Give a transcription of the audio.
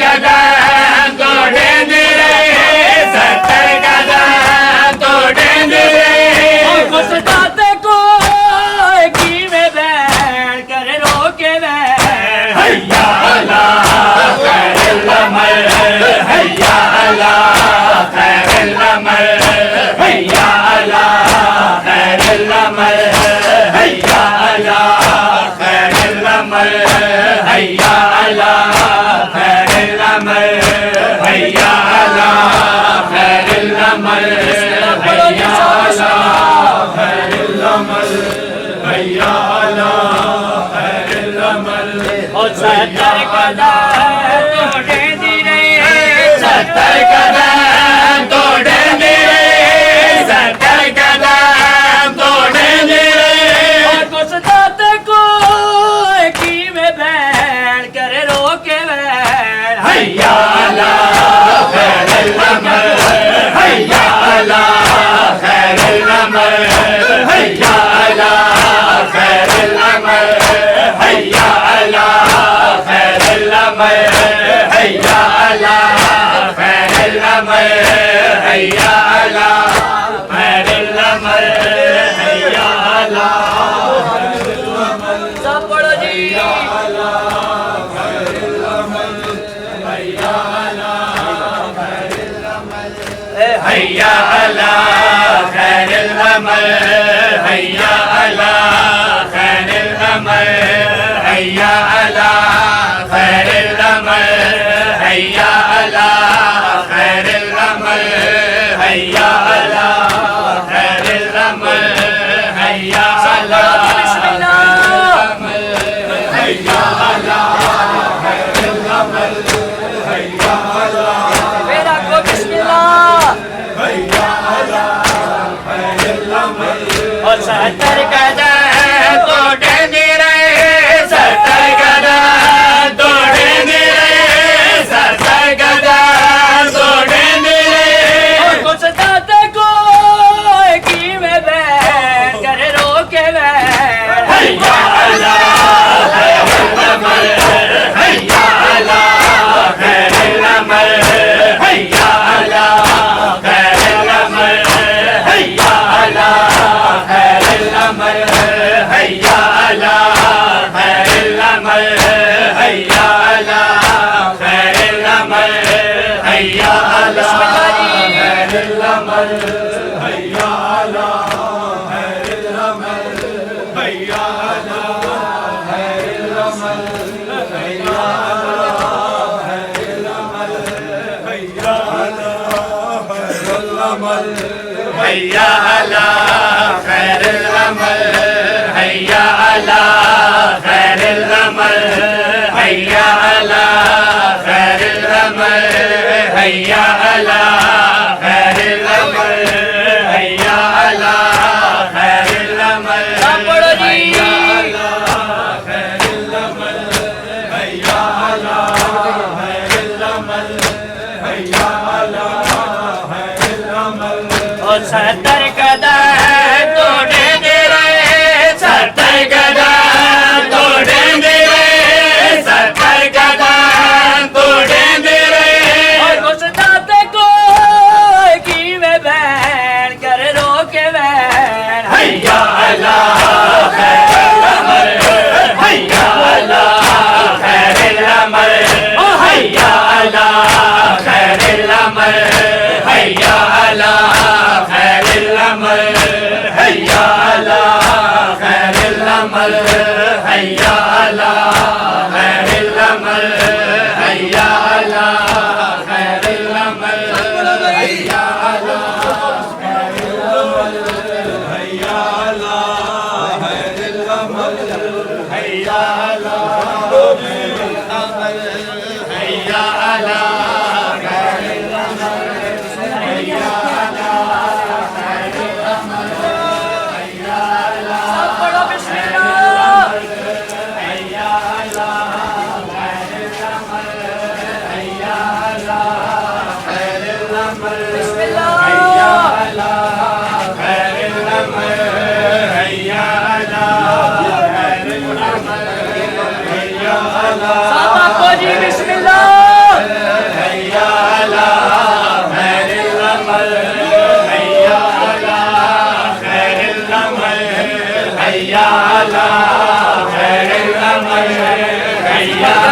कदम तोड़ेंगे रे, 70 कदम तोड़ेंगे रे। कुछ दाते को की में बैठ कर रोके बैठ। हैया अल्लाह खैरुल अमल, हैया अल्लाह खैरुल अमल, हैया अल्लाह खैरुल अमल, हैया अल्लाह खैरुल अमल, हैया अल्लाह खैरुल अमल, हैया अल्लाह खैरुल अमल, हैया अल्लाह खैरुल अमल, हैया अल्लाह खैरुल अमल। और 70 कदम तोड़ेंगे रे, 70 कदम तोड़ेंगे रे, 70 कदम तोड़ेंगे रे। और कुछ दाते को की में बैठ कर रोके बैठ। हैया अल्लाह खैरुल अमल, हैया अल्लाह खैरुल अमल, हैया अल्लाह खैरुल अमल, हैया अल्लाह खैरुल अमल, हैया अल्लाह खैरुल अमल, हैया अल्लाह खैरुल अमल, हैया अल्लाह खैरुल अमल। सब पढ़ो जी। हैया अल्लाह खैरुल अमल, हैया अल्लाह खैरुल अमल, हैया अल्लाह खैरुल अमल, हैया अल्लाह खैरुल अमल, हैया अल्लाह खैरुल अमल, हैया अल्लाह बिस्मिल्लाह। हैया अल्लाह खैरुल अमल, हैया अल्लाह मेरा को बिस्मिल्लाह। और 70 कदम तोड़ेंगे रे, 70 कदम तोड़ेंगे रे, 70 कदम तोड़ेंगे रे। और कुछ दाते को की में बैठ कर रोके बैठ। हैया अल्लाह खैरुल अमल, हैया अल्लाह खैरुल अमल, हैया अल्लाह खैरुल अमल, हैया अल्लाह खैरुल अमल, हैया अल्लाह खैरुल अमल, हैया अल्लाह खैरुल अमल, हैया अल्लाह खैरुल अमल, हैया अल्लाह खैरुल अमल, हैया अल्लाह खैरुल अमल, हैया अल्लाह खैरुल अमल, हैया अल्लाह खैरुल अमल, हैया अल्लाह खैरुल अमल, हैया अल्लाह खैरुल अमल, हैया अल्लाह खैरुल अमल, हैया अल्लाह खैरुल अमल, हैया अल्लाह खैरुल अमल। सब पढ़ो जी। हैया अल्लाह खैरुल अमल, हैया अल्लाह खैरुल अमल, हैया अल्लाह खैरुल अमल। और 70 कदम तोड़ेंगे रे, 70 कदम तोड़ेंगे रे, 70 कदम तोड़ेंगे रे। और कुछ दाते को की में बैठ कर रोके बैठ। हैया अल्लाह खैरुल अमल, हैया अल्लाह खैरुल अमल, हैया अल्लाह खैरुल अमल, हैया अल्लाह खैरुल अमल, हैया अल्लाह खैरुल अमल, हैया अल्लाह खैरुल अमल, हैया अल्लाह खैरुल अमल, हैया अल्लाह खैरुल अमल, हैया अल्लाह खैरुल अमल, हैया अल्लाह खैरुल अमल, हैया अल्लाह खैरुल अमल, हैया अल्लाह खैरुल अमल, हैया अल्लाह सब पढ़ो बिस्मिल्लाह। हैया